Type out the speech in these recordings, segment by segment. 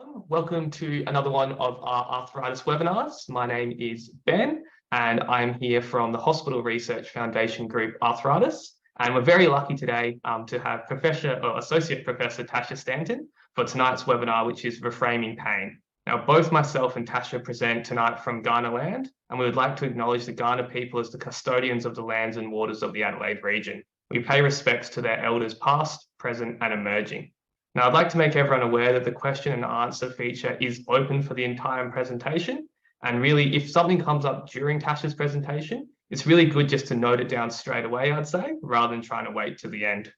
Welcome to another one of our arthritis webinars. My name is Ben, and I'm here from the Hospital Research Foundation group Arthritis. And we're very lucky today to have Associate Professor Tasha Stanton for tonight's webinar, which is Reframing Pain. Now, both myself and Tasha present tonight from Kaurna land, and we would like to acknowledge the Kaurna people as the custodians of the lands and waters of the Adelaide region. We pay respects to their elders past, present, and emerging. Now, I'd like to make everyone aware that the question and answer feature is open for the entire presentation. And really, if something comes up during Tasha's presentation, it's really good just to note it down straight away, I'd say, rather than trying to wait to the end.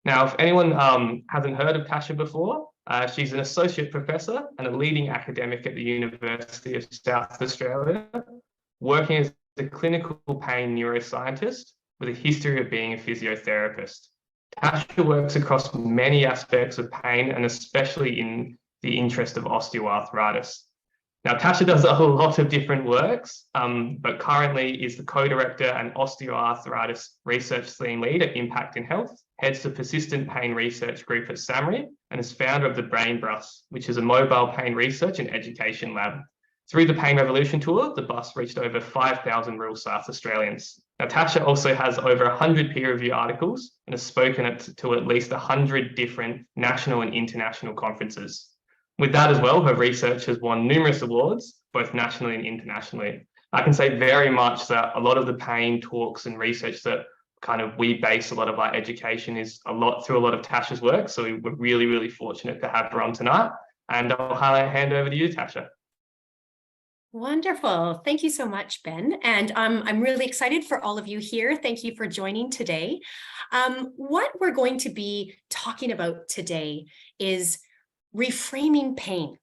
Now, if anyone hasn't heard of Tasha before, she's an associate professor and a leading academic at the University of South Australia, working as a clinical pain neuroscientist with a history of being a physiotherapist. Tasha works across many aspects of pain and especially in the interest of osteoarthritis. Now, Tasha does a lot of different works, but currently is the co-director and osteoarthritis research team lead at Impact in Health, heads the persistent pain research group at SAMRI, and is founder of the Brain Bus, which is a mobile pain research and education lab. Through the Pain Revolution tour, the bus reached over 5,000 rural South Australians. Now, Tasha also has over 100 peer-reviewed articles and has spoken to at least 100 different national and international conferences. With that as well, her research has won numerous awards, both nationally and internationally. I can say very much that a lot of the pain talks and research that we base a lot of our education is through a lot of Tasha's work. So we're really, really fortunate to have her on tonight. And I'll hand over to you, Tasha. Wonderful. Thank you so much, Ben. And I'm really excited for all of you here. Thank you for joining today. What we're going to be talking about today is reframing pain.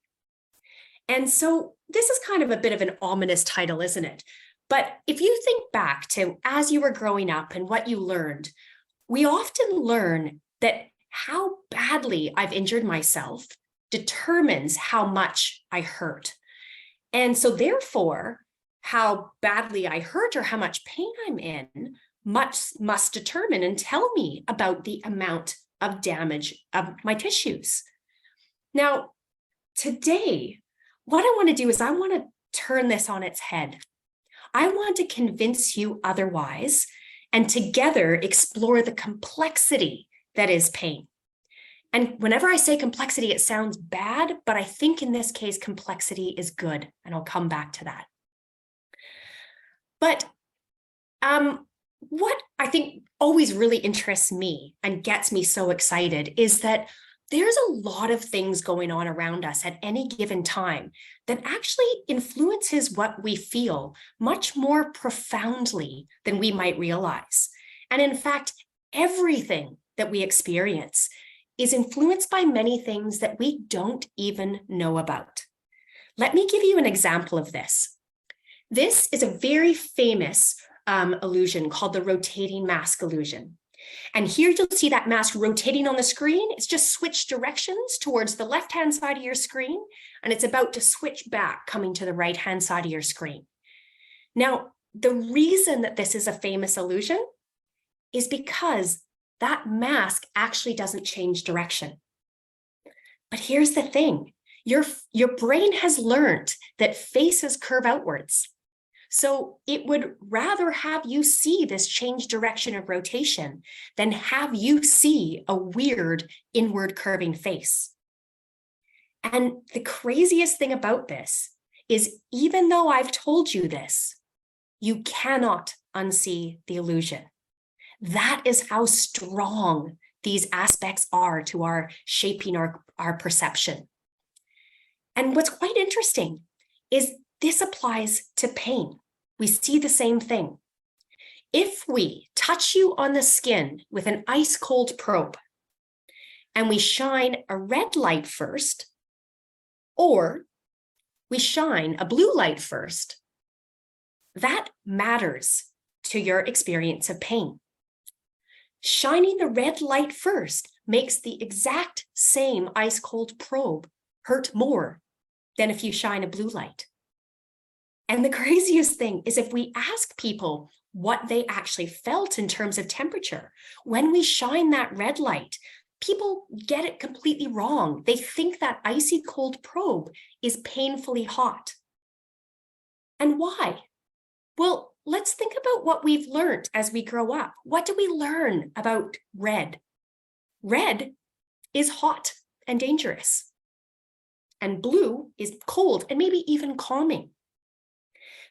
And so this is kind of a bit of an ominous title, isn't it? But if you think back to as you were growing up and what you learned, we often learn that how badly I've injured myself determines how much I hurt. And so therefore, how badly I hurt or how much pain I'm in must determine and tell me about the amount of damage of my tissues. Now, today, what I want to do is I want to turn this on its head. I want to convince you otherwise and together explore the complexity that is pain. And whenever I say complexity, it sounds bad, but I think in this case, complexity is good, and I'll come back to that. But what I think always really interests me and gets me so excited is that there's a lot of things going on around us at any given time that actually influences what we feel much more profoundly than we might realize. And in fact, everything that we experience is influenced by many things that we don't even know about. Let me give you an example of this. This is a very famous illusion called the rotating mask illusion. And here you'll see that mask rotating on the screen. It's just switched directions towards the left-hand side of your screen, and it's about to switch back, coming to the right-hand side of your screen. Now, the reason that this is a famous illusion is because that mask actually doesn't change direction. But here's the thing, your brain has learned that faces curve outwards. So it would rather have you see this change direction of rotation than have you see a weird inward curving face. And the craziest thing about this is even though I've told you this, you cannot unsee the illusion. That is how strong these aspects are to our shaping our perception. And what's quite interesting is this applies to pain. We see the same thing. If we touch you on the skin with an ice cold probe and we shine a red light first, or we shine a blue light first, that matters to your experience of pain. Shining the red light first makes the exact same ice cold probe hurt more than if you shine a blue light. And the craziest thing is if we ask people what they actually felt in terms of temperature, when we shine that red light, people get it completely wrong. They think that icy cold probe is painfully hot. And why? Well, let's think about what we've learned as we grow up. What do we learn about red? Red is hot and dangerous. And blue is cold and maybe even calming.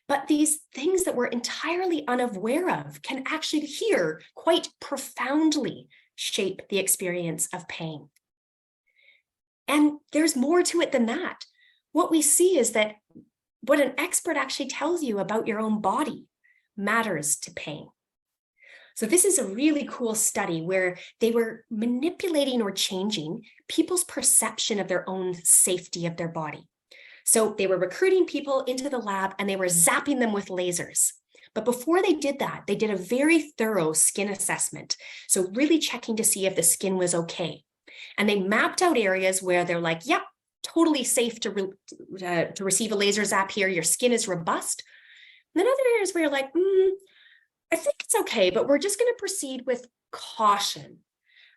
But these things that we're entirely unaware of can actually here quite profoundly shape the experience of pain. And there's more to it than that. What we see is that what an expert actually tells you about your own body matters to pain. So this is a really cool study where they were manipulating or changing people's perception of their own safety of their body. So they were recruiting people into the lab and they were zapping them with lasers. But before they did that, they did a very thorough skin assessment. So really checking to see if the skin was okay. And they mapped out areas where they're like, yep, totally safe to receive a laser zap here. Your skin is robust. And then other areas where you're like, I think it's okay, but we're just going to proceed with caution.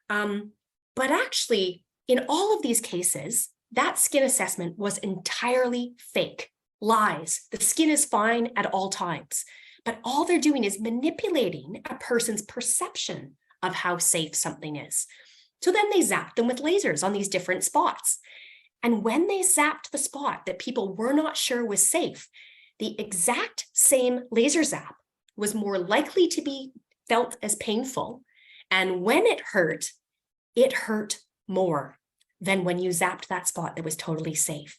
But actually, in all of these cases, that skin assessment was entirely fake, lies. The skin is fine at all times. But all they're doing is manipulating a person's perception of how safe something is. So then they zapped them with lasers on these different spots. And when they zapped the spot that people were not sure was safe, the exact same laser zap was more likely to be felt as painful. And when it hurt more than when you zapped that spot that was totally safe.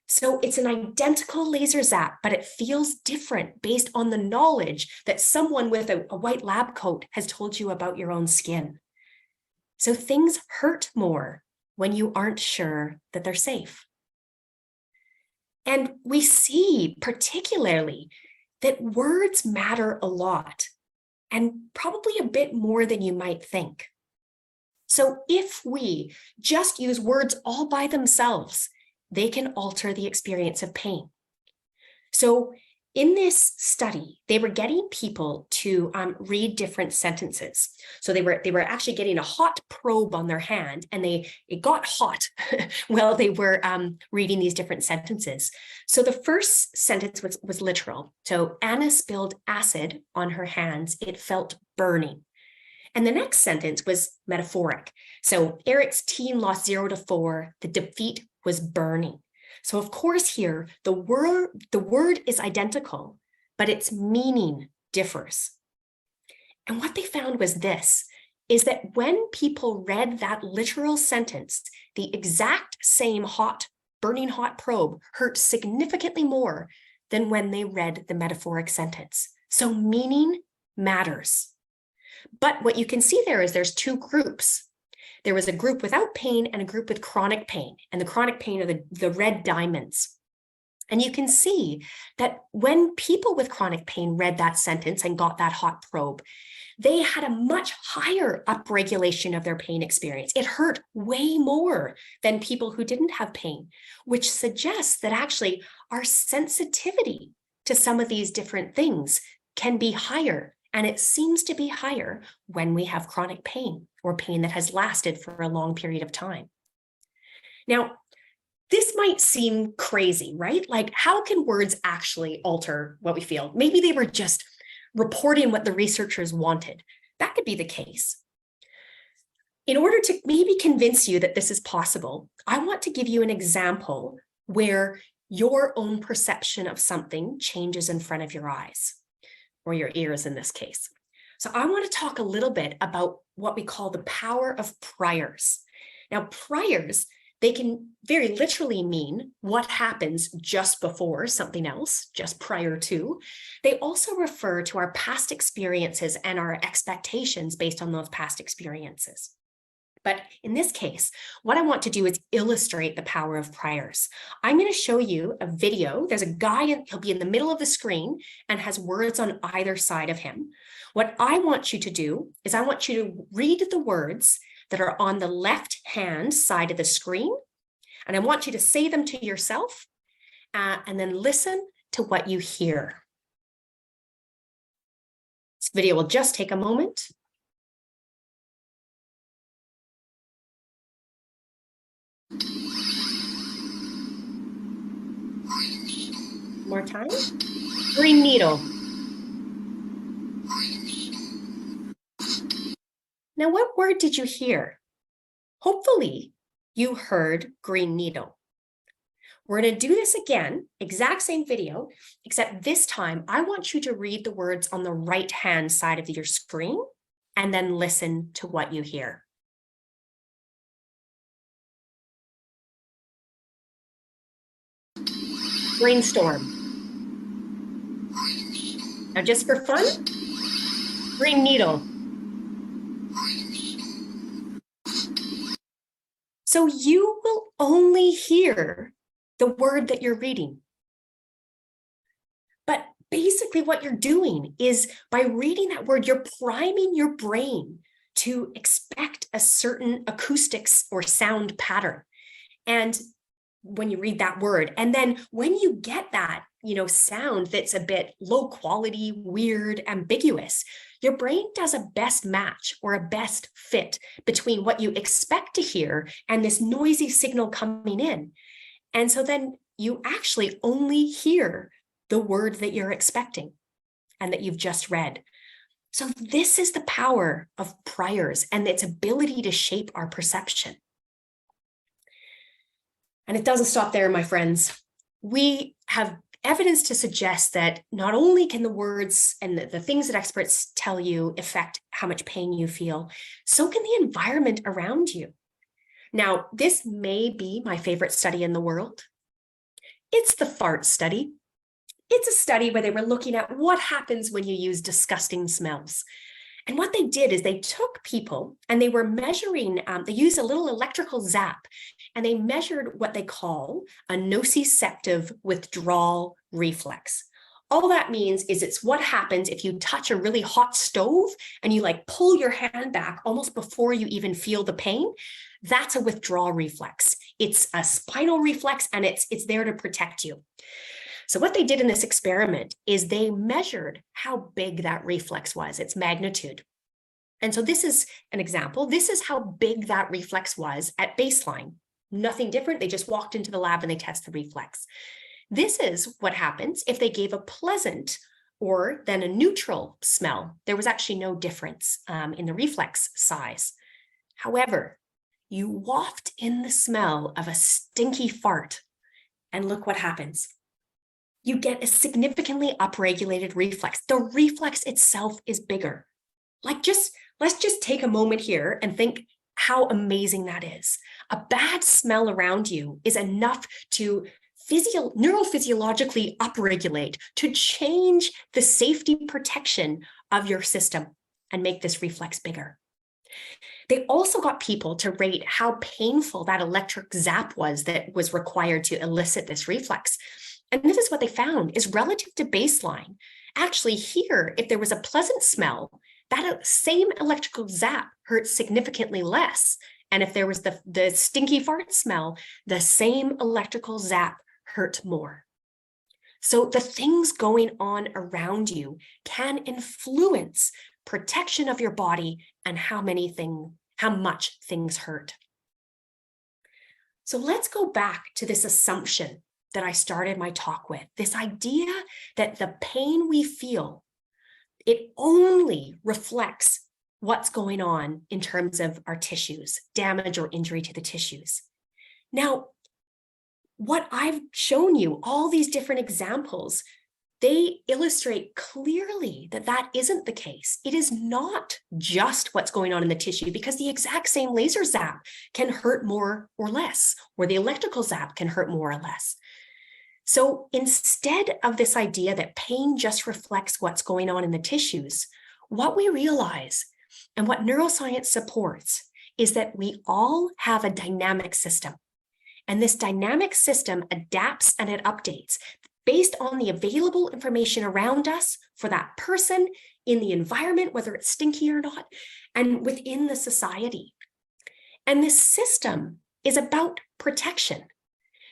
So it's an identical laser zap, but it feels different based on the knowledge that someone with a white lab coat has told you about your own skin. So things hurt more when you aren't sure that they're safe. And we see particularly that words matter a lot, and probably a bit more than you might think. So if we just use words all by themselves, they can alter the experience of pain. So in this study, they were getting people to read different sentences. So they were actually getting a hot probe on their hand, and it got hot while they were reading these different sentences. So the first sentence was literal. So Anna spilled acid on her hands. It felt burning. And the next sentence was metaphoric. So Eric's team lost 0-4. The defeat was burning. So of course here, the word is identical, but its meaning differs. And what they found was this, is that when people read that literal sentence, the exact same burning hot probe hurt significantly more than when they read the metaphoric sentence. So meaning matters. But what you can see there is there's two groups. There was a group without pain and a group with chronic pain. And the chronic pain are the red diamonds. And you can see that when people with chronic pain read that sentence and got that hot probe, they had a much higher upregulation of their pain experience. It hurt way more than people who didn't have pain, which suggests that actually our sensitivity to some of these different things can be higher. And it seems to be higher when we have chronic pain or pain that has lasted for a long period of time. Now, this might seem crazy, right? Like, how can words actually alter what we feel? Maybe they were just reporting what the researchers wanted. That could be the case. In order to maybe convince you that this is possible, I want to give you an example where your own perception of something changes in front of your eyes, or your ears in this case. So I want to talk a little bit about what we call the power of priors. Now, priors, they can very literally mean what happens just before something else, just prior to. They also refer to our past experiences and our expectations based on those past experiences. But in this case, what I want to do is illustrate the power of priors. I'm going to show you a video. There's a guy, he'll be in the middle of the screen and has words on either side of him. What I want you to do is I want you to read the words that are on the left-hand side of the screen, and I want you to say them to yourself, and then listen to what you hear. This video will just take a moment. More time. Green needle. Now, what word did you hear? Hopefully, you heard green needle. We're going to do this again, exact same video, except this time I want you to read the words on the right-hand side of your screen and then listen to what you hear. Brainstorm. Now, just for fun, green needle. So you will only hear the word that you're reading. But basically what you're doing is by reading that word, you're priming your brain to expect a certain acoustics or sound pattern. And when you read that word, and then when you get that, sound that's a bit low quality, weird, ambiguous, your brain does a best match or a best fit between what you expect to hear and this noisy signal coming in. And so then you actually only hear the word that you're expecting and that you've just read. So this is the power of priors and its ability to shape our perception. And it doesn't stop there, my friends. We have evidence to suggest that not only can the words and the things that experts tell you affect how much pain you feel, so can the environment around you. Now, this may be my favorite study in the world. It's the fart study. It's a study where they were looking at what happens when you use disgusting smells. And what they did is they took people and they were measuring, they used a little electrical zap, and they measured what they call a nociceptive withdrawal reflex. All that means is it's what happens if you touch a really hot stove and you pull your hand back almost before you even feel the pain. That's a withdrawal reflex. It's a spinal reflex and it's there to protect you. So what they did in this experiment is they measured how big that reflex was, its magnitude. And so this is an example. This is how big that reflex was at baseline. Nothing different. They just walked into the lab and they test the reflex. This is what happens if they gave a pleasant or then a neutral smell. There was actually no difference in the reflex size. However, you waft in the smell of a stinky fart and look what happens. You get a significantly upregulated reflex. The reflex itself is bigger. Let's just take a moment here and think how amazing that is. A bad smell around you is enough to neurophysiologically upregulate, to change the safety protection of your system and make this reflex bigger. They also got people to rate how painful that electric zap was that was required to elicit this reflex. And this is what they found is relative to baseline. Actually here, if there was a pleasant smell, that same electrical zap hurt significantly less. And if there was the stinky fart smell, the same electrical zap hurt more. So the things going on around you can influence protection of your body and how much things hurt. So let's go back to this assumption that I started my talk with, this idea that the pain we feel, it only reflects what's going on in terms of our tissues, damage or injury to the tissues. Now, what I've shown you, all these different examples, they illustrate clearly that that isn't the case. It is not just what's going on in the tissue, because the exact same laser zap can hurt more or less, or the electrical zap can hurt more or less. So instead of this idea that pain just reflects what's going on in the tissues, what we realize and what neuroscience supports is that we all have a dynamic system. And this dynamic system adapts and it updates based on the available information around us for that person in the environment, whether it's stinky or not, and within the society. And this system is about protection,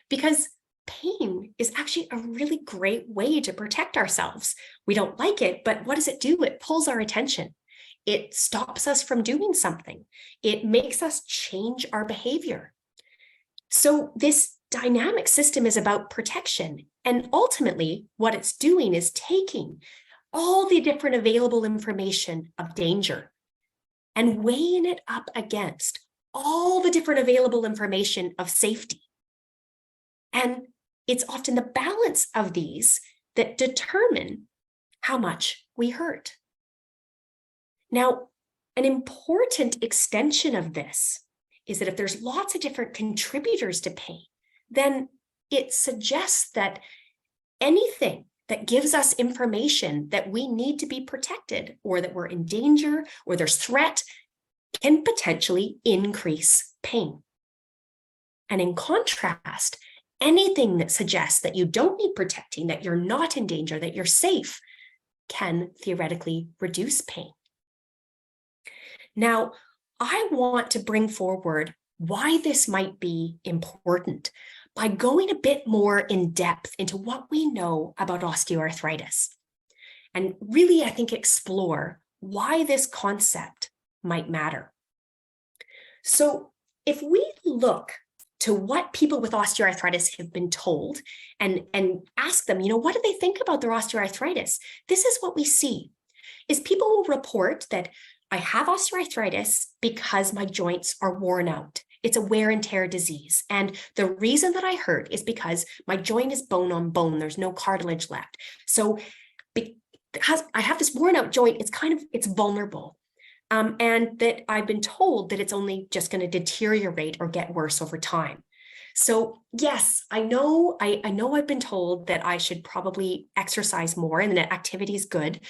because pain is actually a really great way to protect ourselves. We don't like it, but what does it do? It pulls our attention. It stops us from doing something. It makes us change our behavior. So this dynamic system is about protection. And ultimately, what it's doing is taking all the different available information of danger and weighing it up against all the different available information of safety. And it's often the balance of these that determine how much we hurt. Now, an important extension of this is that if there's lots of different contributors to pain, then it suggests that anything that gives us information that we need to be protected or that we're in danger or there's threat can potentially increase pain. And in contrast, anything that suggests that you don't need protecting, that you're not in danger, that you're safe, can theoretically reduce pain. Now, I want to bring forward why this might be important by going a bit more in depth into what we know about osteoarthritis, and really, I think, explore why this concept might matter. So if we look to what people with osteoarthritis have been told and ask them, what do they think about their osteoarthritis? This is what we see, is people will report that I have osteoarthritis because my joints are worn out. It's a wear and tear disease. And the reason that I hurt is because my joint is bone on bone. There's no cartilage left. So because I have this worn out joint, it's vulnerable. And that I've been told that it's only just going to deteriorate or get worse over time. So yes, I know I've been told that I should probably exercise more and that activity is good,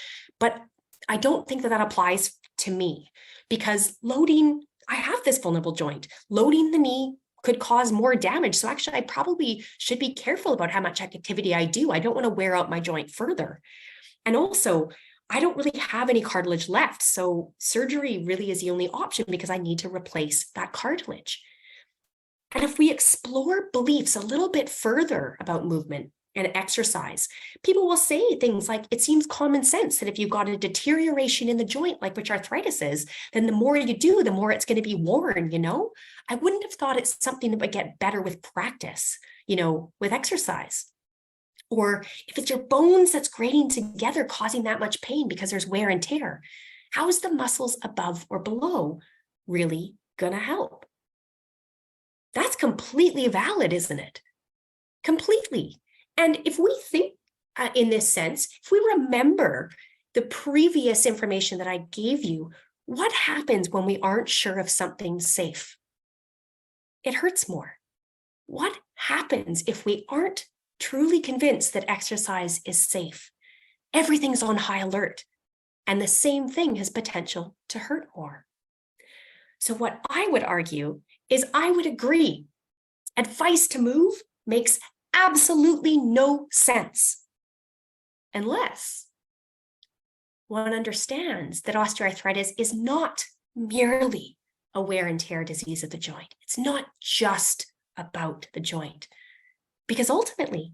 but I don't think that applies to me because I have this vulnerable joint. Loading the knee could cause more damage. So actually, I probably should be careful about how much activity I do. I don't want to wear out my joint further. And also, I don't really have any cartilage left. So surgery really is the only option because I need to replace that cartilage. And if we explore beliefs a little bit further about movement and exercise, people will say things like, it seems common sense that if you've got a deterioration in the joint, like which arthritis is, then the more you do, the more it's going to be worn, I wouldn't have thought it's something that would get better with practice, with exercise. Or if it's your bones that's grating together, causing that much pain because there's wear and tear, how is the muscles above or below really going to help? That's completely valid, isn't it? Completely. And if we think in this sense, if we remember the previous information that I gave you, what happens when we aren't sure if something's safe? It hurts more. What happens if we aren't truly convinced that exercise is safe? Everything's on high alert, and the same thing has potential to hurt more. So what I would argue is I would agree. Advice to move makes absolutely no sense unless one understands that osteoarthritis is not merely a wear and tear disease of the joint. It's not just about the joint, because ultimately,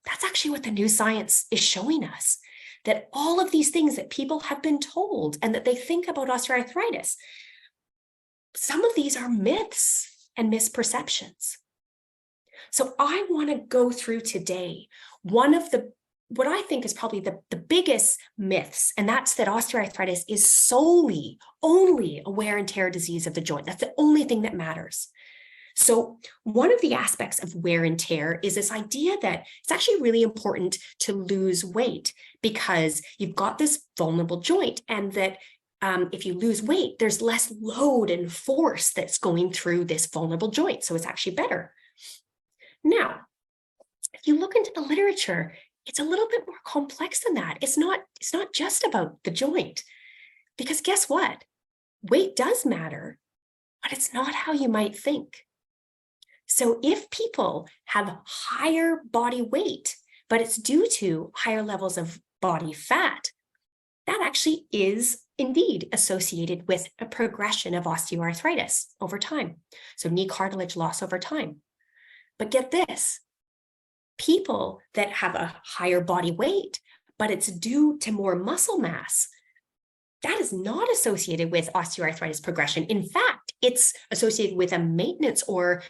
that's actually what the new science is showing us, that all of these things that people have been told and that they think about osteoarthritis, some of these are myths and misperceptions. So I want to go through today what I think is probably the biggest myths, and that's that osteoarthritis is solely only a wear and tear disease of the joint. That's the only thing that matters. So one of the aspects of wear and tear is this idea that it's actually really important to lose weight because you've got this vulnerable joint, and that if you lose weight, there's less load and force that's going through this vulnerable joint. So it's actually better. Now, if you look into the literature, it's a little bit more complex than that. It's not just about the joint, because guess what? Weight does matter, but it's not how you might think. So if people have higher body weight, but it's due to higher levels of body fat, that actually is indeed associated with a progression of osteoarthritis over time. So knee cartilage loss over time. But get this, people that have a higher body weight, but it's due to more muscle mass, that is not associated with osteoarthritis progression. In fact, it's associated with a maintenance or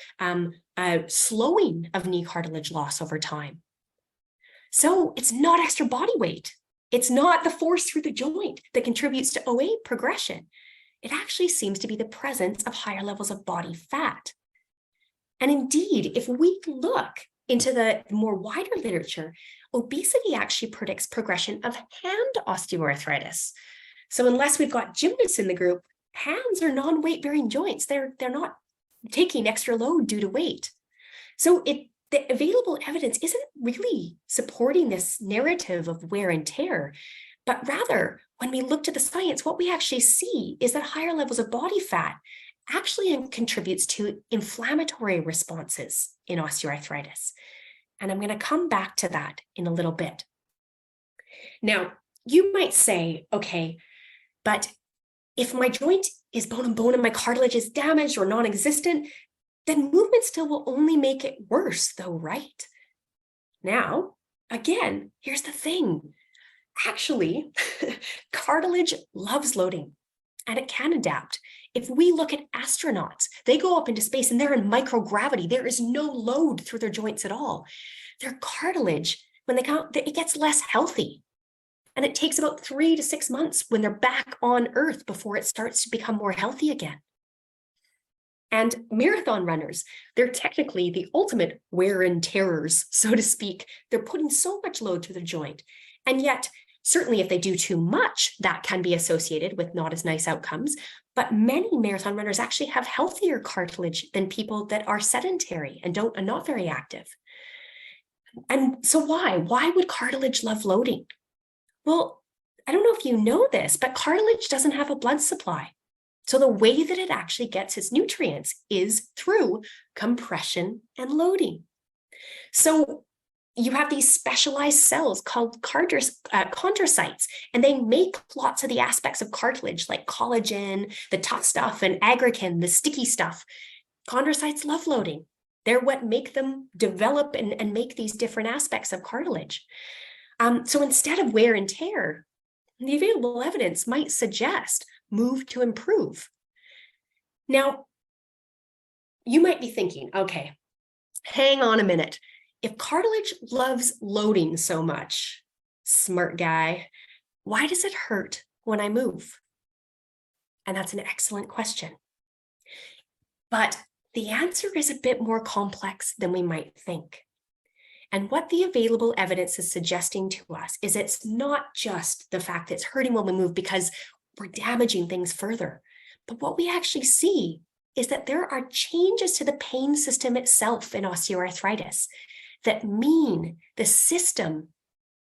a slowing of knee cartilage loss over time. So it's not extra body weight. It's not the force through the joint that contributes to OA progression. It actually seems to be the presence of higher levels of body fat. And indeed, if we look into the more wider literature, obesity actually predicts progression of hand osteoarthritis. So unless we've got gymnasts in the group, hands are non-weight bearing joints. They're not taking extra load due to weight. So the available evidence isn't really supporting this narrative of wear and tear, but rather when we look to the science, what we actually see is that higher levels of body fat actually contributes to inflammatory responses in osteoarthritis. And I'm going to come back to that in a little bit. Now, you might say, okay, but if my joint is bone and bone and my cartilage is damaged or non-existent, then movement still will only make it worse though, right? Now, again, here's the thing. Actually, cartilage loves loading and it can adapt. If we look at astronauts, they go up into space and they're in microgravity. There is no load through their joints at all. Their cartilage, when they come, it gets less healthy. And it takes about 3 to 6 months when they're back on Earth before it starts to become more healthy again. And marathon runners, they're technically the ultimate wear and tearers, so to speak. They're putting so much load through the joint. And yet, certainly if they do too much, that can be associated with not as nice outcomes. But many marathon runners actually have healthier cartilage than people that are sedentary and are not very active. And so why? Why would cartilage love loading? Well, I don't know if you know this, but cartilage doesn't have a blood supply. So the way that it actually gets its nutrients is through compression and loading. So you have these specialized cells called chondrocytes, and they make lots of the aspects of cartilage like collagen, the tough stuff, and aggrecan, the sticky stuff. Chondrocytes love loading. They're what make them develop and make these different aspects of cartilage. So instead of wear and tear, the available evidence might suggest move to improve. Now, you might be thinking, okay, hang on a minute. If cartilage loves loading so much, smart guy, why does it hurt when I move? And that's an excellent question. But the answer is a bit more complex than we might think. And what the available evidence is suggesting to us is it's not just the fact that it's hurting when we move because we're damaging things further. But what we actually see is that there are changes to the pain system itself in osteoarthritis that mean the system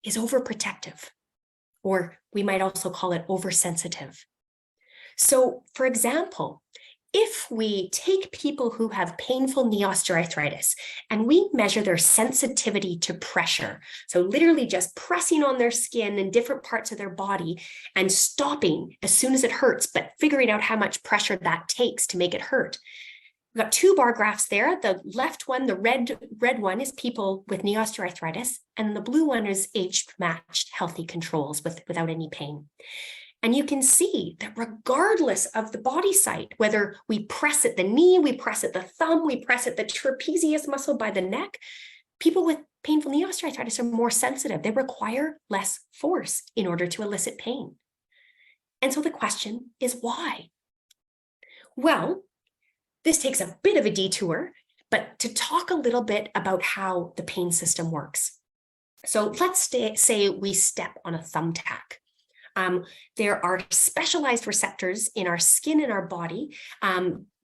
is overprotective, or we might also call it oversensitive. So, for example, if we take people who have painful knee osteoarthritis and we measure their sensitivity to pressure, so literally just pressing on their skin in different parts of their body and stopping as soon as it hurts, but figuring out how much pressure that takes to make it hurt. We've got 2 bar graphs there. The left one, the red one, is people with knee osteoarthritis, and the blue one is age-matched healthy controls without any pain. And you can see that regardless of the body site, whether we press at the knee, we press at the thumb, we press at the trapezius muscle by the neck, people with painful knee osteoarthritis are more sensitive. They require less force in order to elicit pain. And so the question is why? Well, this takes a bit of a detour, but to talk a little bit about how the pain system works. So let's say we step on a thumbtack. There are specialized receptors in our skin and our body.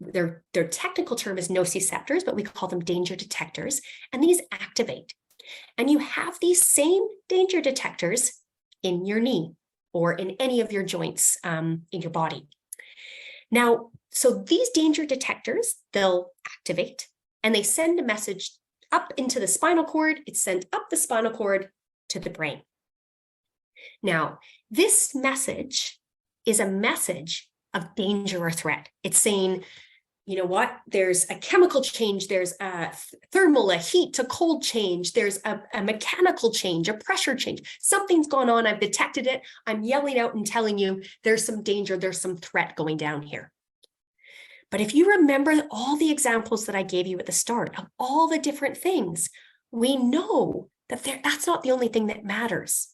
Their technical term is nociceptors, but we call them danger detectors, and these activate. And you have these same danger detectors in your knee or in any of your joints in your body. Now, so these danger detectors, they'll activate and they send a message up into the spinal cord. It's sent up the spinal cord to the brain. Now, this message is a message of danger or threat. It's saying, you know what, there's a chemical change, there's a thermal, a heat to cold change, there's a mechanical change, a pressure change. Something's gone on, I've detected it, I'm yelling out and telling you there's some danger, there's some threat going down here. But if you remember all the examples that I gave you at the start of all the different things, we know that that's not the only thing that matters,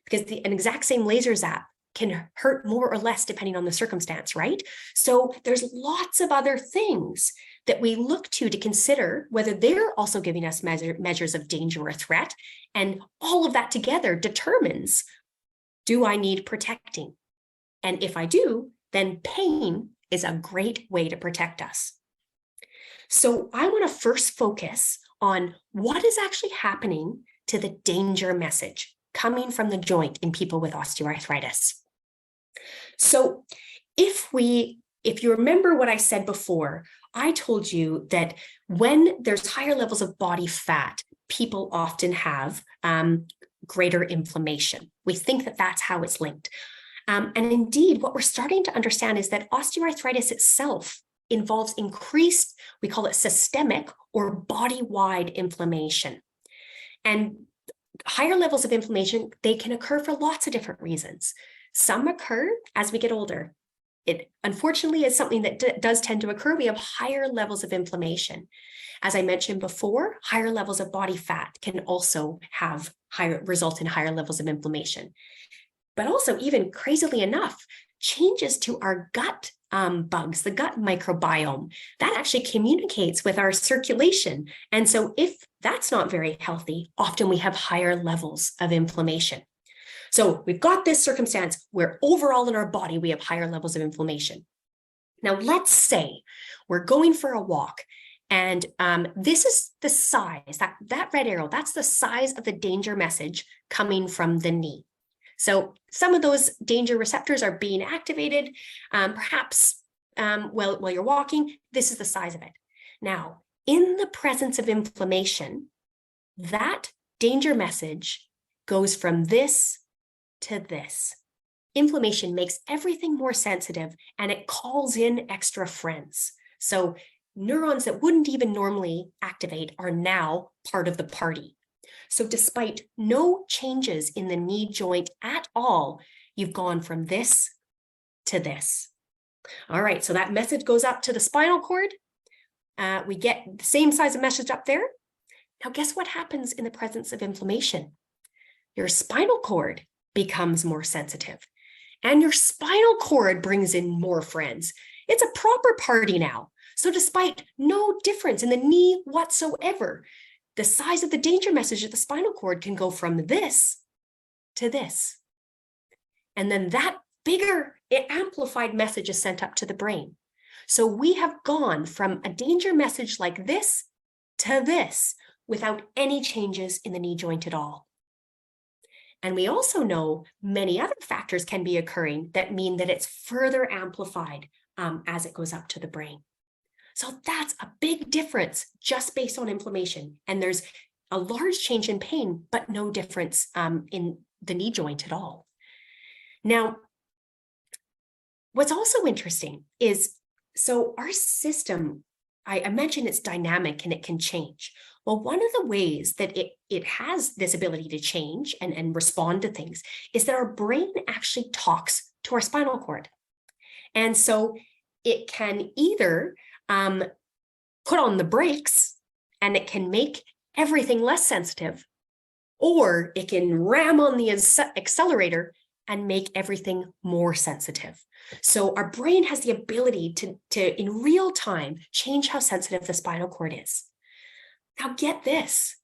because an exact same laser zap can hurt more or less depending on the circumstance, right? So there's lots of other things that we look to consider whether they're also giving us measures of danger or threat. And all of that together determines, do I need protecting? And if I do, then pain is a great way to protect us. So I want to first focus on what is actually happening to the danger message coming from the joint in people with osteoarthritis. So if you remember what I said before, I told you that when there's higher levels of body fat, people often have greater inflammation. We think that that's how it's linked. And indeed, what we're starting to understand is that osteoarthritis itself involves increased, we call it systemic or body-wide inflammation. And higher levels of inflammation, they can occur for lots of different reasons. Some occur as we get older. It unfortunately is something that does tend to occur. We have higher levels of inflammation. As I mentioned before, higher levels of body fat can also result in higher levels of inflammation. But also, even crazily enough, changes to our gut bugs, the gut microbiome, that actually communicates with our circulation. And so if that's not very healthy, often we have higher levels of inflammation. So we've got this circumstance where overall in our body, we have higher levels of inflammation. Now, let's say we're going for a walk, and this is the size, that red arrow, that's the size of the danger message coming from the knee. So some of those danger receptors are being activated, perhaps while you're walking. This is the size of it. Now, in the presence of inflammation, that danger message goes from this to this. Inflammation makes everything more sensitive, and it calls in extra friends. So neurons that wouldn't even normally activate are now part of the party. So despite no changes in the knee joint at all, you've gone from this to this. All right, so that message goes up to the spinal cord. We get the same size of message up there. Now, guess what happens in the presence of inflammation? Your spinal cord becomes more sensitive, and your spinal cord brings in more friends. It's a proper party now. So despite no difference in the knee whatsoever, the size of the danger message at the spinal cord can go from this to this. And then that bigger amplified message is sent up to the brain. So we have gone from a danger message like this to this without any changes in the knee joint at all. And we also know many other factors can be occurring that mean that it's further amplified as it goes up to the brain. So that's a big difference just based on inflammation. And there's a large change in pain, but no difference in the knee joint at all. Now, what's also interesting is, so our system, I mentioned it's dynamic and it can change. Well, one of the ways that it has this ability to change and respond to things is that our brain actually talks to our spinal cord. And so it can either put on the brakes and it can make everything less sensitive, or it can ram on the accelerator and make everything more sensitive. So our brain has the ability to in real time, change how sensitive the spinal cord is. Now get this,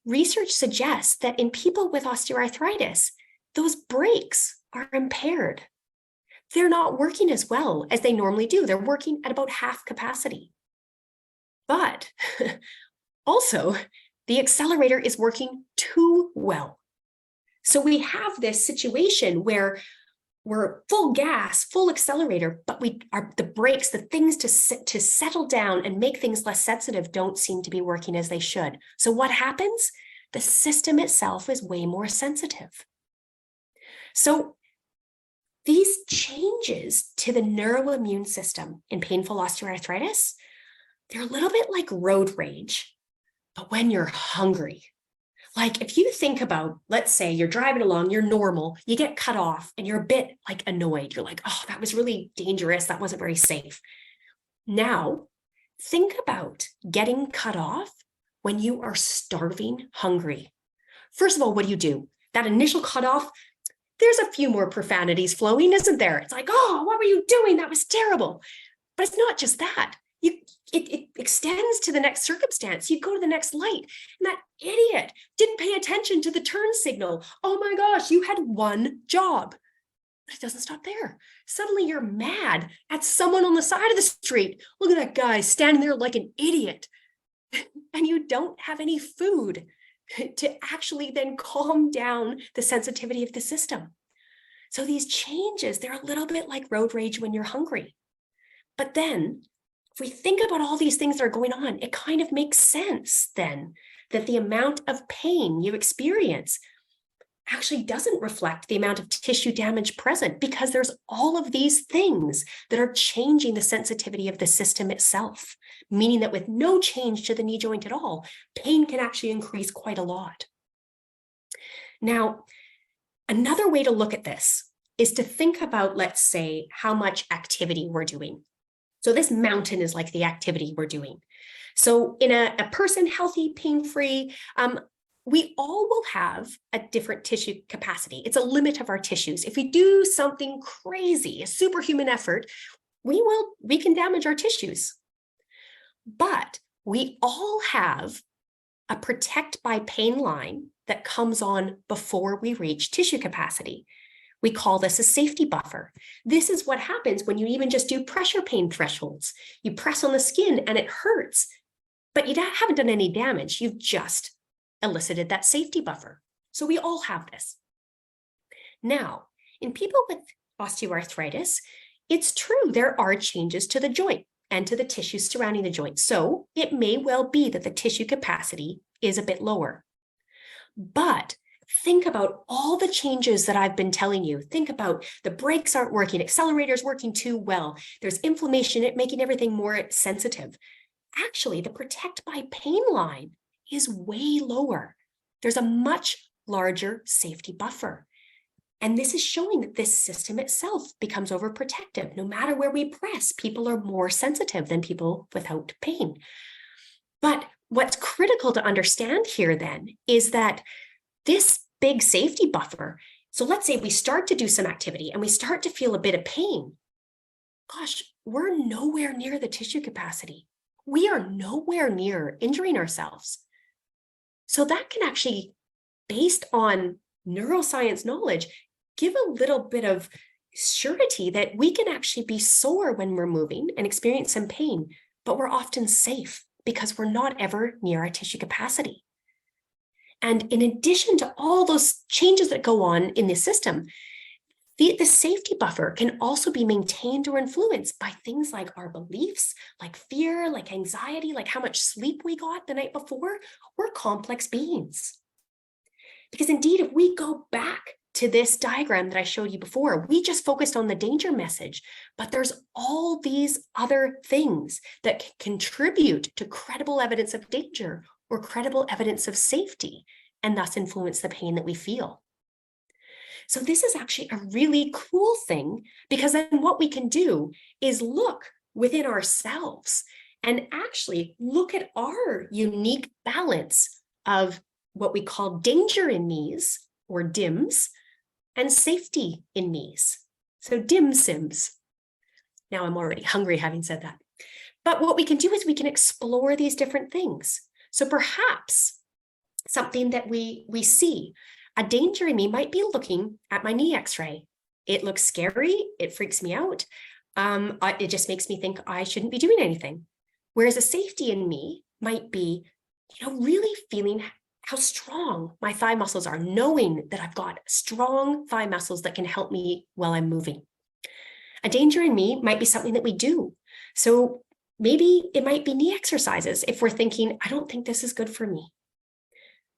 research suggests that in people with osteoarthritis, those brakes are impaired. They're not working as well as they normally do. They're working at about half capacity. But also, the accelerator is working too well. So we have this situation where we're full gas, full accelerator, but the brakes, the things to settle down and make things less sensitive don't seem to be working as they should. So what happens? The system itself is way more sensitive. So these changes to the neuroimmune system in painful osteoarthritis, they're a little bit like road rage, but when you're hungry. Like if you think about, let's say you're driving along, you're normal, you get cut off and you're a bit like annoyed. You're like, oh, that was really dangerous. That wasn't very safe. Now, think about getting cut off when you are starving hungry. First of all, what do? That initial cutoff, there's a few more profanities flowing, isn't there? It's like, oh, what were you doing? That was terrible. But it's not just that. It extends to the next circumstance. You go to the next light, and that idiot didn't pay attention to the turn signal. Oh my gosh, you had one job. But it doesn't stop there. Suddenly you're mad at someone on the side of the street. Look at that guy standing there like an idiot. And you don't have any food to actually then calm down the sensitivity of the system. So these changes, they're a little bit like road rage when you're hungry. But then if we think about all these things that are going on, it kind of makes sense then that the amount of pain you experience actually doesn't reflect the amount of tissue damage present, because there's all of these things that are changing the sensitivity of the system itself, meaning that with no change to the knee joint at all, pain can actually increase quite a lot. Now, another way to look at this is to think about, let's say, how much activity we're doing. So this mountain is like the activity we're doing. So in a person healthy, pain-free, we all will have a different tissue capacity. It's a limit of our tissues. If we do something crazy, a superhuman effort, we can damage our tissues. But we all have a protect by pain line that comes on before we reach tissue capacity. We call this a safety buffer. This is what happens when you even just do pressure pain thresholds. You press on the skin and it hurts, but you haven't done any damage. You've just elicited that safety buffer. So we all have this. Now, in people with osteoarthritis, it's true there are changes to the joint and to the tissues surrounding the joint. So it may well be that the tissue capacity is a bit lower. But think about all the changes that I've been telling you. Think about the brakes aren't working, accelerators working too well. There's inflammation, making everything more sensitive. Actually, the protect by pain line is way lower. There's a much larger safety buffer. And this is showing that this system itself becomes overprotective. No matter where we press, people are more sensitive than people without pain. But what's critical to understand here then is that this big safety buffer, so let's say we start to do some activity and we start to feel a bit of pain. Gosh, we're nowhere near the tissue capacity. We are nowhere near injuring ourselves. So that can actually, based on neuroscience knowledge, give a little bit of surety that we can actually be sore when we're moving and experience some pain, but we're often safe because we're not ever near our tissue capacity. And in addition to all those changes that go on in the system, the safety buffer can also be maintained or influenced by things like our beliefs, like fear, like anxiety, like how much sleep we got the night before. We're complex beings. Because indeed, if we go back to this diagram that I showed you before, we just focused on the danger message, but there's all these other things that can contribute to credible evidence of danger or credible evidence of safety, and thus influence the pain that we feel. So this is actually a really cool thing, because then what we can do is look within ourselves and actually look at our unique balance of what we call danger in me's, or DIMS, and safety in me's. So dim sims. Now I'm already hungry having said that. But what we can do is we can explore these different things. So perhaps something that we see, a danger in me might be looking at my knee x-ray. It looks scary. It freaks me out. It just makes me think I shouldn't be doing anything. Whereas a safety in me might be, really feeling how strong my thigh muscles are, knowing that I've got strong thigh muscles that can help me while I'm moving. A danger in me might be something that we do. So maybe it might be knee exercises if we're thinking, I don't think this is good for me.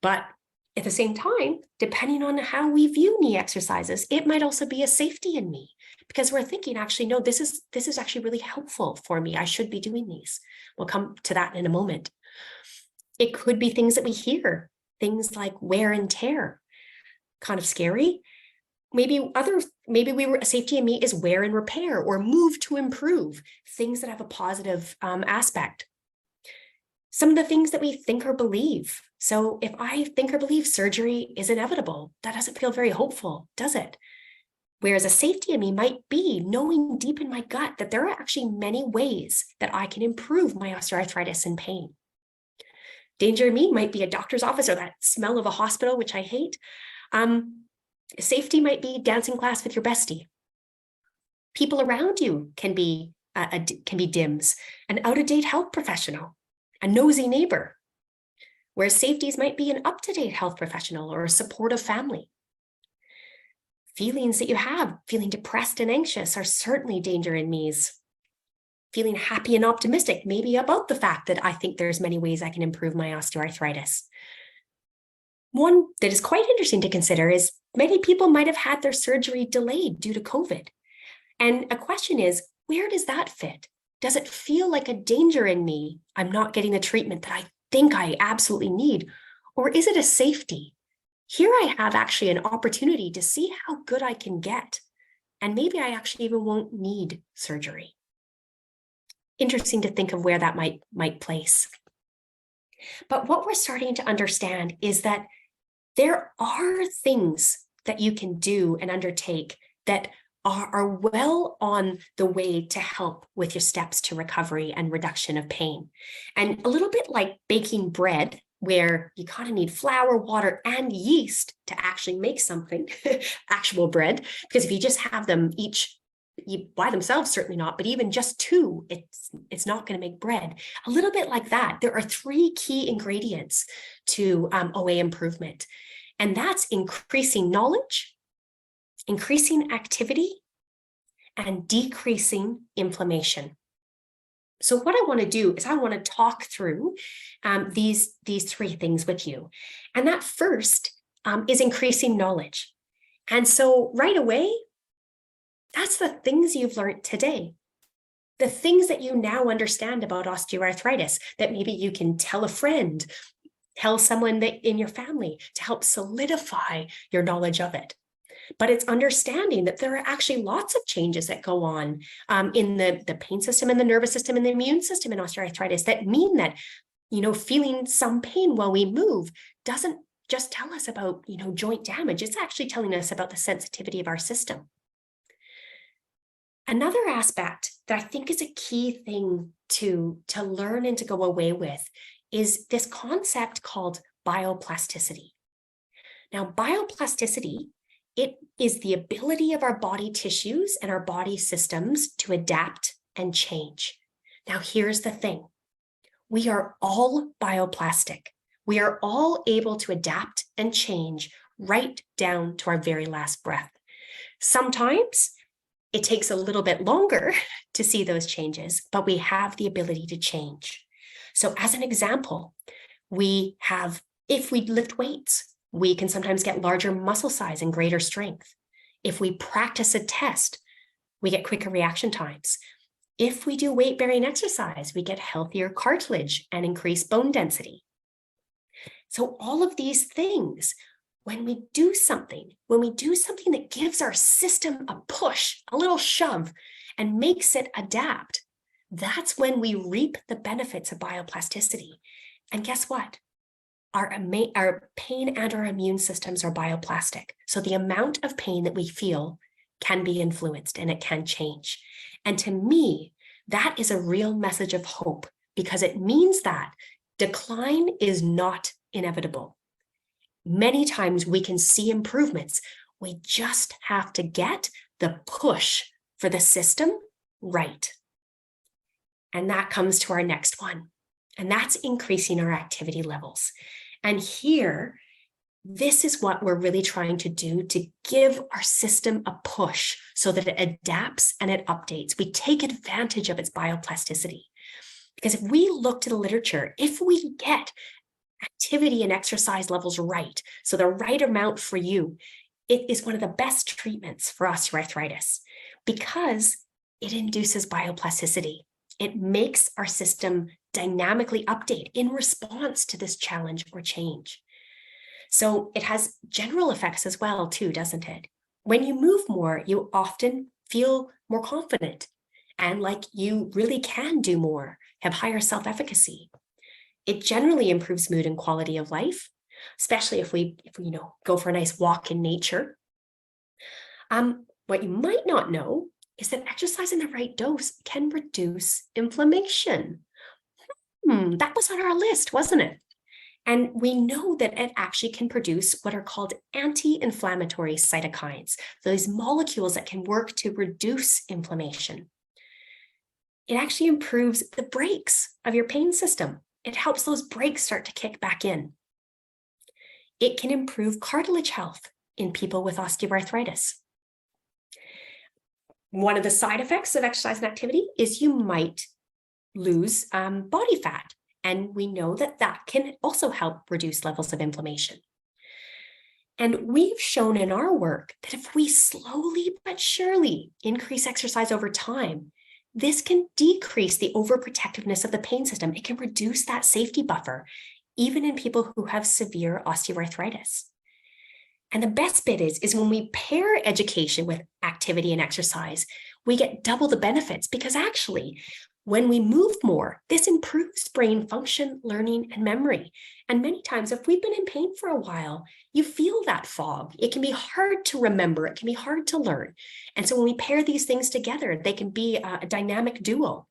But at the same time, depending on how we view knee exercises, it might also be a safety in me, because we're thinking, actually, no, this is actually really helpful for me. I should be doing these. We'll come to that in a moment. It could be things that we hear, things like wear and tear, kind of scary. Safety in me is wear and repair or move to improve, things that have a positive aspect. Some of the things that we think or believe. So if I think or believe surgery is inevitable, that doesn't feel very hopeful, does it? Whereas a safety in me might be knowing deep in my gut that there are actually many ways that I can improve my osteoarthritis and pain. Danger in me might be a doctor's office or that smell of a hospital, which I hate. Safety might be dancing class with your bestie. People around you can be DIMS, an out-of-date health professional, a nosy neighbor, whereas safeties might be an up-to-date health professional or a supportive family. Feelings that you have, feeling depressed and anxious, are certainly danger in me's. Feeling happy and optimistic, maybe about the fact that I think there's many ways I can improve my osteoarthritis. One that is quite interesting to consider is many people might have had their surgery delayed due to COVID. And a question is, where does that fit? Does it feel like a danger in me? I'm not getting the treatment that I think I absolutely need. Or is it a safety? Here I have actually an opportunity to see how good I can get. And maybe I actually even won't need surgery. Interesting to think of where that might place. But what we're starting to understand is that there are things that you can do and undertake that are well on the way to help with your steps to recovery and reduction of pain. And a little bit like baking bread, where you kind of need flour, water, and yeast to actually make something, actual bread, because if you just have them each by themselves, certainly not, but even just two, it's not going to make bread. A little bit like that. There are three key ingredients to OA improvement, and that's increasing knowledge, increasing activity, and decreasing inflammation. So what I want to do is I want to talk through these three things with you. And that first is increasing knowledge. And so right away, that's the things you've learned today. The things that you now understand about osteoarthritis that maybe you can tell a friend, tell someone that in your family to help solidify your knowledge of it. But it's understanding that there are actually lots of changes that go on in the pain system and the nervous system and the immune system in osteoarthritis that mean that, feeling some pain while we move doesn't just tell us about, joint damage. It's actually telling us about the sensitivity of our system. Another aspect that I think is a key thing to learn and to go away with is this concept called bioplasticity. Now, bioplasticity, it is the ability of our body tissues and our body systems to adapt and change. Now, here's the thing. We are all bioplastic. We are all able to adapt and change right down to our very last breath. Sometimes it takes a little bit longer to see those changes, but we have the ability to change. So as an example, if we lift weights, we can sometimes get larger muscle size and greater strength. If we practice a test, we get quicker reaction times. If we do weight-bearing exercise, we get healthier cartilage and increased bone density. So all of these things, when we do something that gives our system a push, a little shove, and makes it adapt, that's when we reap the benefits of bioplasticity. And guess what? Our pain and our immune systems are bioplastic. So the amount of pain that we feel can be influenced and it can change. And to me, that is a real message of hope because it means that decline is not inevitable. Many times we can see improvements. We just have to get the push for the system right. And that comes to our next one. And that's increasing our activity levels. And here, this is what we're really trying to do to give our system a push so that it adapts and it updates. We take advantage of its bioplasticity. Because if we look to the literature, if we get activity and exercise levels right, so the right amount for you, it is one of the best treatments for osteoarthritis because it induces bioplasticity. It makes our system dynamically update in response to this challenge or change. So it has general effects as well too, doesn't it? When you move more, you often feel more confident and like you really can do more, have higher self-efficacy. It generally improves mood and quality of life, especially if we go for a nice walk in nature. What you might not know is that exercise in the right dose can reduce inflammation. That was on our list, wasn't it? And we know that it actually can produce what are called anti-inflammatory cytokines, those molecules that can work to reduce inflammation. It actually improves the brakes of your pain system. It helps those brakes start to kick back in. It can improve cartilage health in people with osteoarthritis. One of the side effects of exercise and activity is you might lose body fat. And we know that that can also help reduce levels of inflammation. And we've shown in our work that if we slowly but surely increase exercise over time, this can decrease the overprotectiveness of the pain system. It can reduce that safety buffer, even in people who have severe osteoarthritis. And the best bit is when we pair education with activity and exercise, we get double the benefits, because actually, when we move more, this improves brain function, learning, and memory. And many times, if we've been in pain for a while, you feel that fog. It can be hard to remember. It can be hard to learn. And so when we pair these things together, they can be a dynamic duo.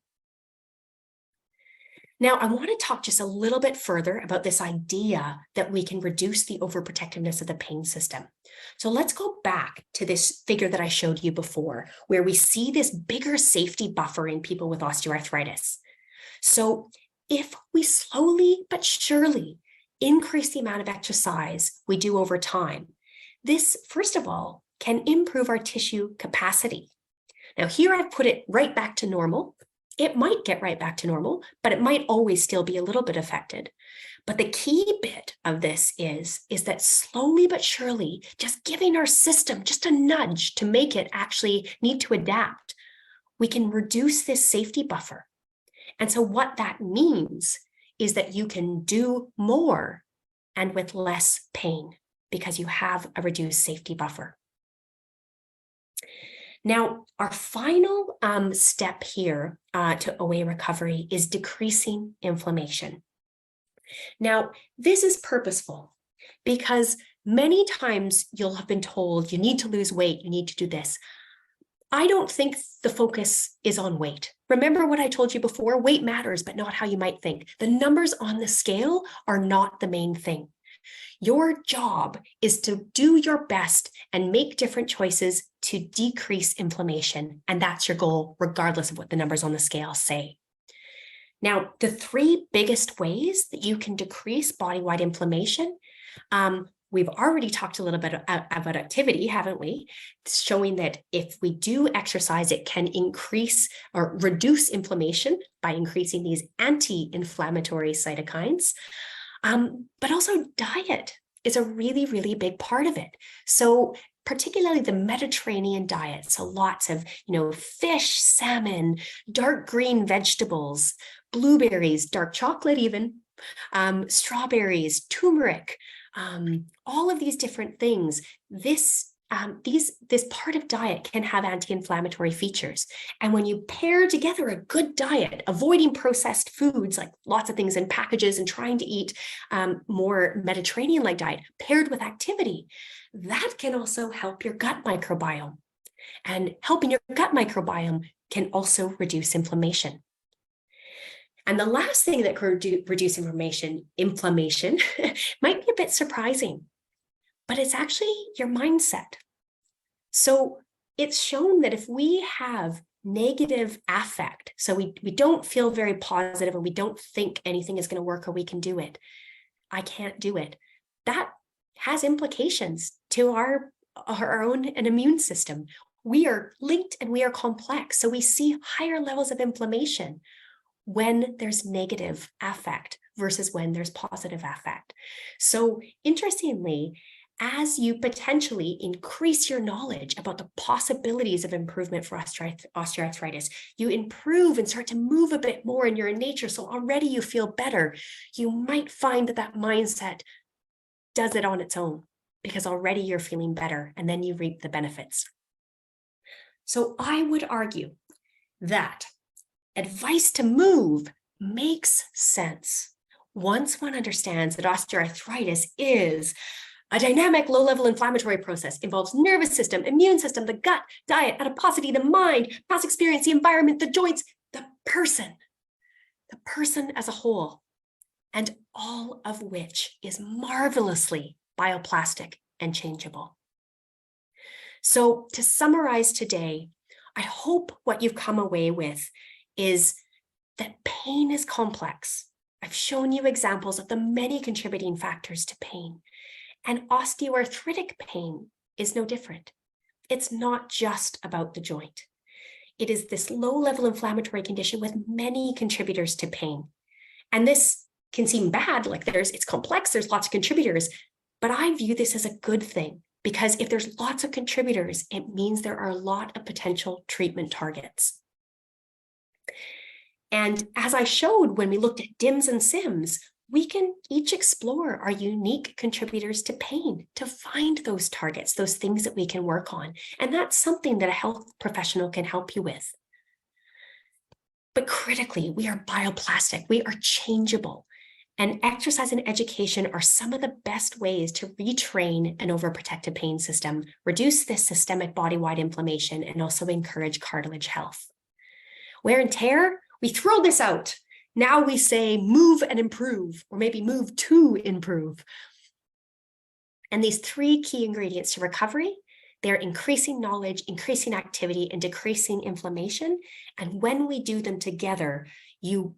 Now, I want to talk just a little bit further about this idea that we can reduce the overprotectiveness of the pain system. So let's go back to this figure that I showed you before, where we see this bigger safety buffer in people with osteoarthritis. So if we slowly but surely increase the amount of exercise we do over time, this, first of all, can improve our tissue capacity. Now, here I've put it right back to normal. It might get right back to normal, but it might always still be a little bit affected. But the key bit of this is that slowly but surely, just giving our system just a nudge to make it actually need to adapt, we can reduce this safety buffer. And so what that means is that you can do more and with less pain because you have a reduced safety buffer. Now, our final step here to OA recovery is decreasing inflammation. Now, this is purposeful because many times you'll have been told you need to lose weight, you need to do this. I don't think the focus is on weight. Remember what I told you before, weight matters, but not how you might think. The numbers on the scale are not the main thing. Your job is to do your best and make different choices to decrease inflammation. And that's your goal, regardless of what the numbers on the scale say. Now, the three biggest ways that you can decrease body-wide inflammation, we've already talked a little bit about activity, haven't we? Showing that if we do exercise, it can increase or reduce inflammation by increasing these anti-inflammatory cytokines. But also diet is a really, really big part of it. So particularly the Mediterranean diet. So lots of, fish, salmon, dark green vegetables, blueberries, dark chocolate even, strawberries, turmeric, all of these different things. This part of diet can have anti-inflammatory features. And when you pair together a good diet, avoiding processed foods like lots of things in packages and trying to eat more Mediterranean-like diet paired with activity, that can also help your gut microbiome. And helping your gut microbiome can also reduce inflammation. And the last thing that could reduce inflammation might be a bit surprising, but it's actually your mindset. So it's shown that if we have negative affect, so we don't feel very positive or we don't think anything is going to work or we can do it, I can't do it, that has implications to our own immune system. We are linked and we are complex. So we see higher levels of inflammation when there's negative affect versus when there's positive affect. So interestingly, as you potentially increase your knowledge about the possibilities of improvement for osteoarthritis, you improve and start to move a bit more and you're in nature, so already you feel better, you might find that mindset does it on its own. because already you're feeling better and then you reap the benefits. So I would argue that advice to move makes sense once one understands that osteoarthritis is a dynamic low-level inflammatory process, involves nervous system, immune system, the gut, diet, adiposity, the mind, past experience, the environment, the joints, the person as a whole, and all of which is marvelously bioplastic and changeable. So to summarize today, I hope what you've come away with is that pain is complex. I've shown you examples of the many contributing factors to pain. And osteoarthritic pain is no different. It's not just about the joint. It is this low-level inflammatory condition with many contributors to pain. And this can seem bad, like it's complex, there's lots of contributors, but I view this as a good thing, because if there's lots of contributors, it means there are a lot of potential treatment targets. And as I showed when we looked at DIMS and SIMS, we can each explore our unique contributors to pain to find those targets, those things that we can work on. And that's something that a health professional can help you with. But critically, we are bioplastic, we are changeable. And exercise and education are some of the best ways to retrain an overprotective pain system, reduce this systemic body-wide inflammation, and also encourage cartilage health. Wear and tear, we throw this out. Now we say move and improve, or maybe move to improve. And these three key ingredients to recovery, they're increasing knowledge, increasing activity, and decreasing inflammation. And when we do them together, you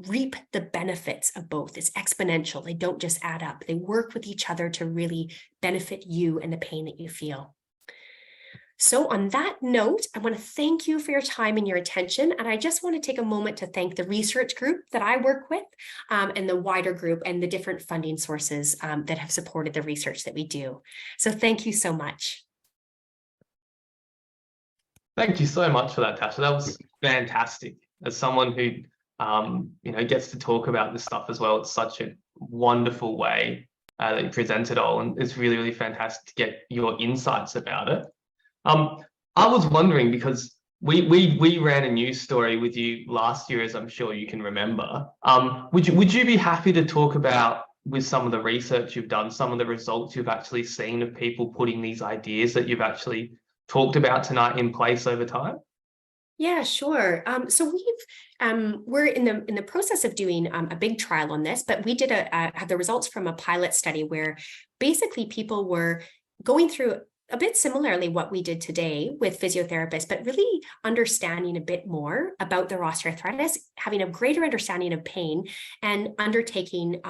reap the benefits of both. It's exponential. They don't just add up. They work with each other to really benefit you and the pain that you feel. So on that note, I want to thank you for your time and your attention. And I just want to take a moment to thank the research group that I work with and the wider group and the different funding sources that have supported the research that we do. So thank you so much. Thank you so much for that, Tasha. That was fantastic. As someone who gets to talk about this stuff as well, it's such a wonderful way that you present it all, and it's really, really fantastic to get your insights about it. I was wondering, because we ran a news story with you last year, as I'm sure you can remember. Would you be happy to talk about, with some of the research you've done, some of the results you've actually seen of people putting these ideas that you've actually talked about tonight in place over time? Yeah, sure. So we're in the process of doing a big trial on this, but we did have the results from a pilot study where basically people were going through a bit similarly what we did today with physiotherapists, but really understanding a bit more about their osteoarthritis, having a greater understanding of pain, and undertaking,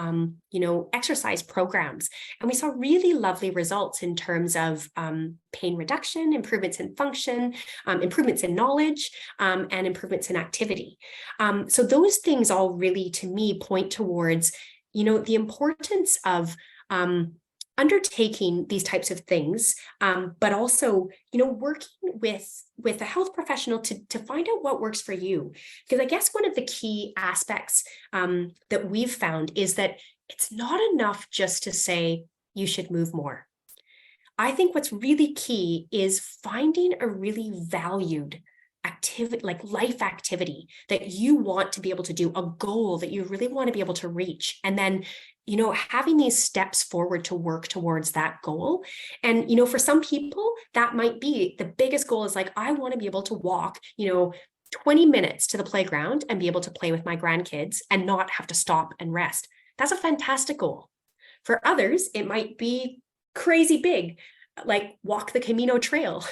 exercise programs. And we saw really lovely results in terms of pain reduction, improvements in function, improvements in knowledge, and improvements in activity. So those things all really, to me, point towards, the importance of undertaking these types of things, but also, working with a health professional to find out what works for you. Because I guess one of the key aspects that we've found is that it's not enough just to say you should move more. I think what's really key is finding a really valued activity, like life activity that you want to be able to do, a goal that you really want to be able to reach. And then having these steps forward to work towards that goal. And, for some people, that might be the biggest goal is like, I want to be able to walk, 20 minutes to the playground and be able to play with my grandkids and not have to stop and rest. That's a fantastic goal. For others, it might be crazy big, like walk the Camino Trail,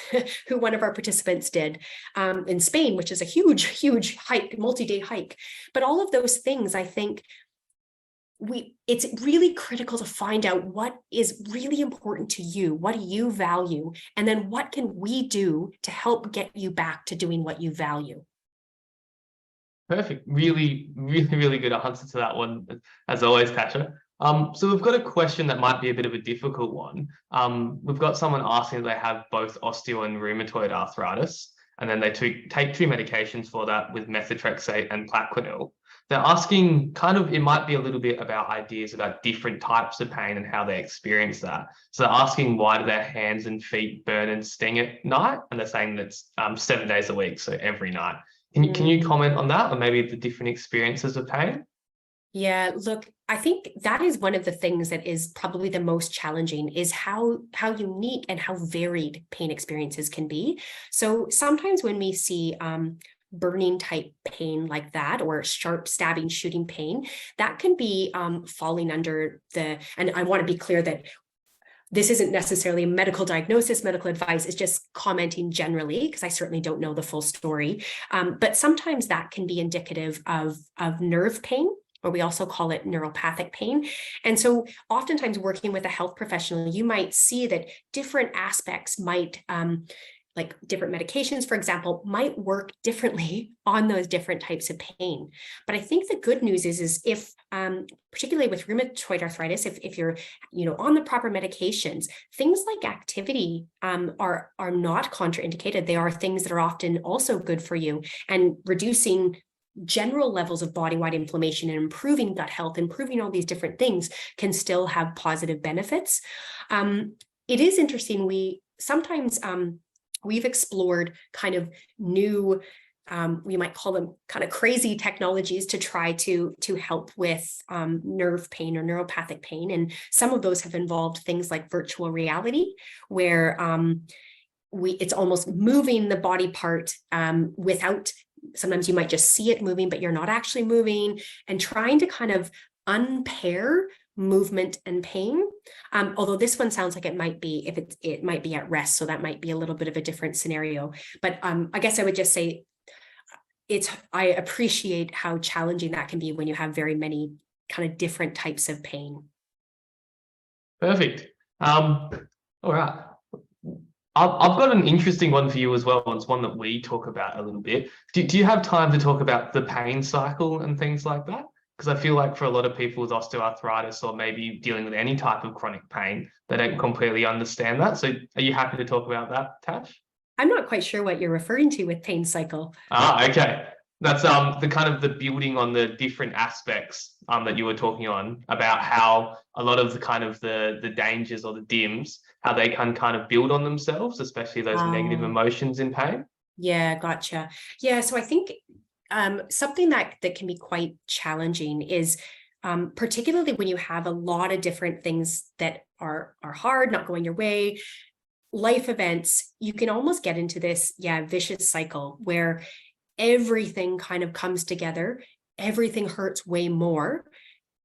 who one of our participants did in Spain, which is a huge, huge hike, multi-day hike. But all of those things, I think, it's really critical to find out what is really important to you, what do you value, and then what can we do to help get you back to doing what you value. Perfect. Really, really, really good answer to that one, as always, Tasha. So we've got a question that might be a bit of a difficult one. We've got someone asking if they have both osteo and rheumatoid arthritis, and then they take two medications for that with methotrexate and Plaquenil. they're asking kind of, it might be a little bit about ideas about different types of pain and how they experience that. So they're asking why do their hands and feet burn and sting at night? And they're saying that's 7 days a week, so every night. Can you comment on that, or maybe the different experiences of pain? Yeah, look, I think that is one of the things that is probably the most challenging, is how unique and how varied pain experiences can be. So sometimes when we see burning type pain like that, or sharp stabbing, shooting pain, that can be falling under and I want to be clear that this isn't necessarily a medical diagnosis, medical advice. It's just commenting generally, because I certainly don't know the full story. But sometimes that can be indicative of nerve pain, or we also call it neuropathic pain. And so oftentimes working with a health professional, you might see that different aspects might, like different medications, for example, might work differently on those different types of pain. But I think the good news is if, particularly with rheumatoid arthritis, if you're, on the proper medications, things like activity are not contraindicated. They are things that are often also good for you, and reducing general levels of body-wide inflammation and improving gut health, improving all these different things can still have positive benefits. It is interesting. We've explored kind of new, we might call them kind of crazy technologies to try to help with nerve pain or neuropathic pain. And some of those have involved things like virtual reality, where it's almost moving the body part without, sometimes you might just see it moving, but you're not actually moving, and trying to kind of unpair movement and pain. Although this one sounds like it might be, it might be at rest. So that might be a little bit of a different scenario. But I guess I would just say I appreciate how challenging that can be when you have very many kind of different types of pain. Perfect. All right. I've got an interesting one for you as well. It's one that we talk about a little bit. Do you have time to talk about the pain cycle and things like that? Because I feel like for a lot of people with osteoarthritis, or maybe dealing with any type of chronic pain, they don't completely understand that. So are you happy to talk about that, Tash? I'm not quite sure what you're referring to with pain cycle. Okay. That's the kind of the building on the different aspects that you were talking on, about how a lot of the kind of the dangers or the dims, how they can kind of build on themselves, especially those negative emotions in pain. Yeah, gotcha. Yeah, so I think something that can be quite challenging is particularly when you have a lot of different things that are hard, not going your way, life events, you can almost get into this vicious cycle where everything kind of comes together, everything hurts way more.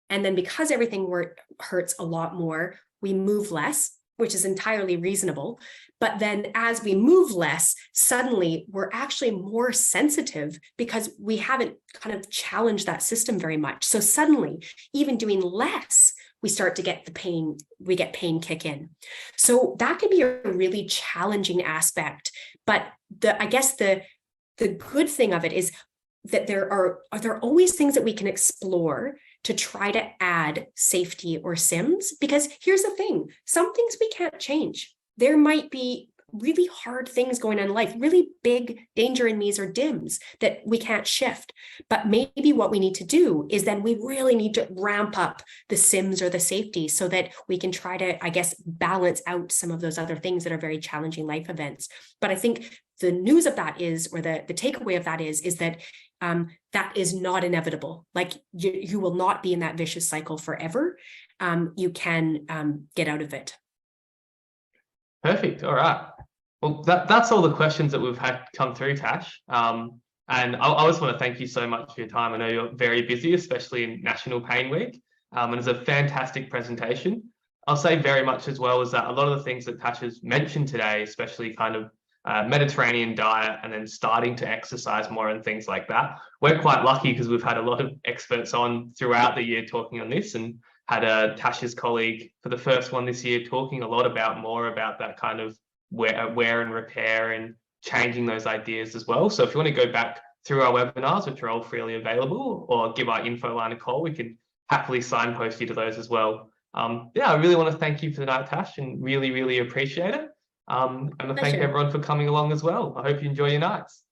And then because everything hurts a lot more, we move less, which is entirely reasonable. But then as we move less, suddenly we're actually more sensitive because we haven't kind of challenged that system very much. So suddenly, even doing less, we start to get the pain, we get pain kick in. So that can be a really challenging aspect. But I guess the good thing of it is that there are always things that we can explore to try to add safety or SIMs, because here's the thing, some things we can't change. There might be really hard things going on in life, really big danger in me's or DIMS that we can't shift. But maybe what we need to do is then we really need to ramp up the SIMs or the safety so that we can try to, I guess, balance out some of those other things that are very challenging life events. But I think the news of that is, or the takeaway of that is that that is not inevitable. Like you will not be in that vicious cycle forever. You can get out of it. Perfect. All right. Well, that's all the questions that we've had come through, Tash. And I just want to thank you so much for your time. I know you're very busy, especially in National Pain Week. And it's a fantastic presentation. I'll say very much as well is that a lot of the things that Tash has mentioned today, especially kind of Mediterranean diet and then starting to exercise more and things like that. We're quite lucky because we've had a lot of experts on throughout the year talking on this, and had Tash's colleague for the first one this year talking a lot more about that kind of wear and repair and changing those ideas as well. So if you want to go back through our webinars, which are all freely available, or give our info line a call, we can happily signpost you to those as well. I really want to thank you for tonight, Tash, and really, really appreciate it. And I thank everyone for coming along as well. I hope you enjoy your nights.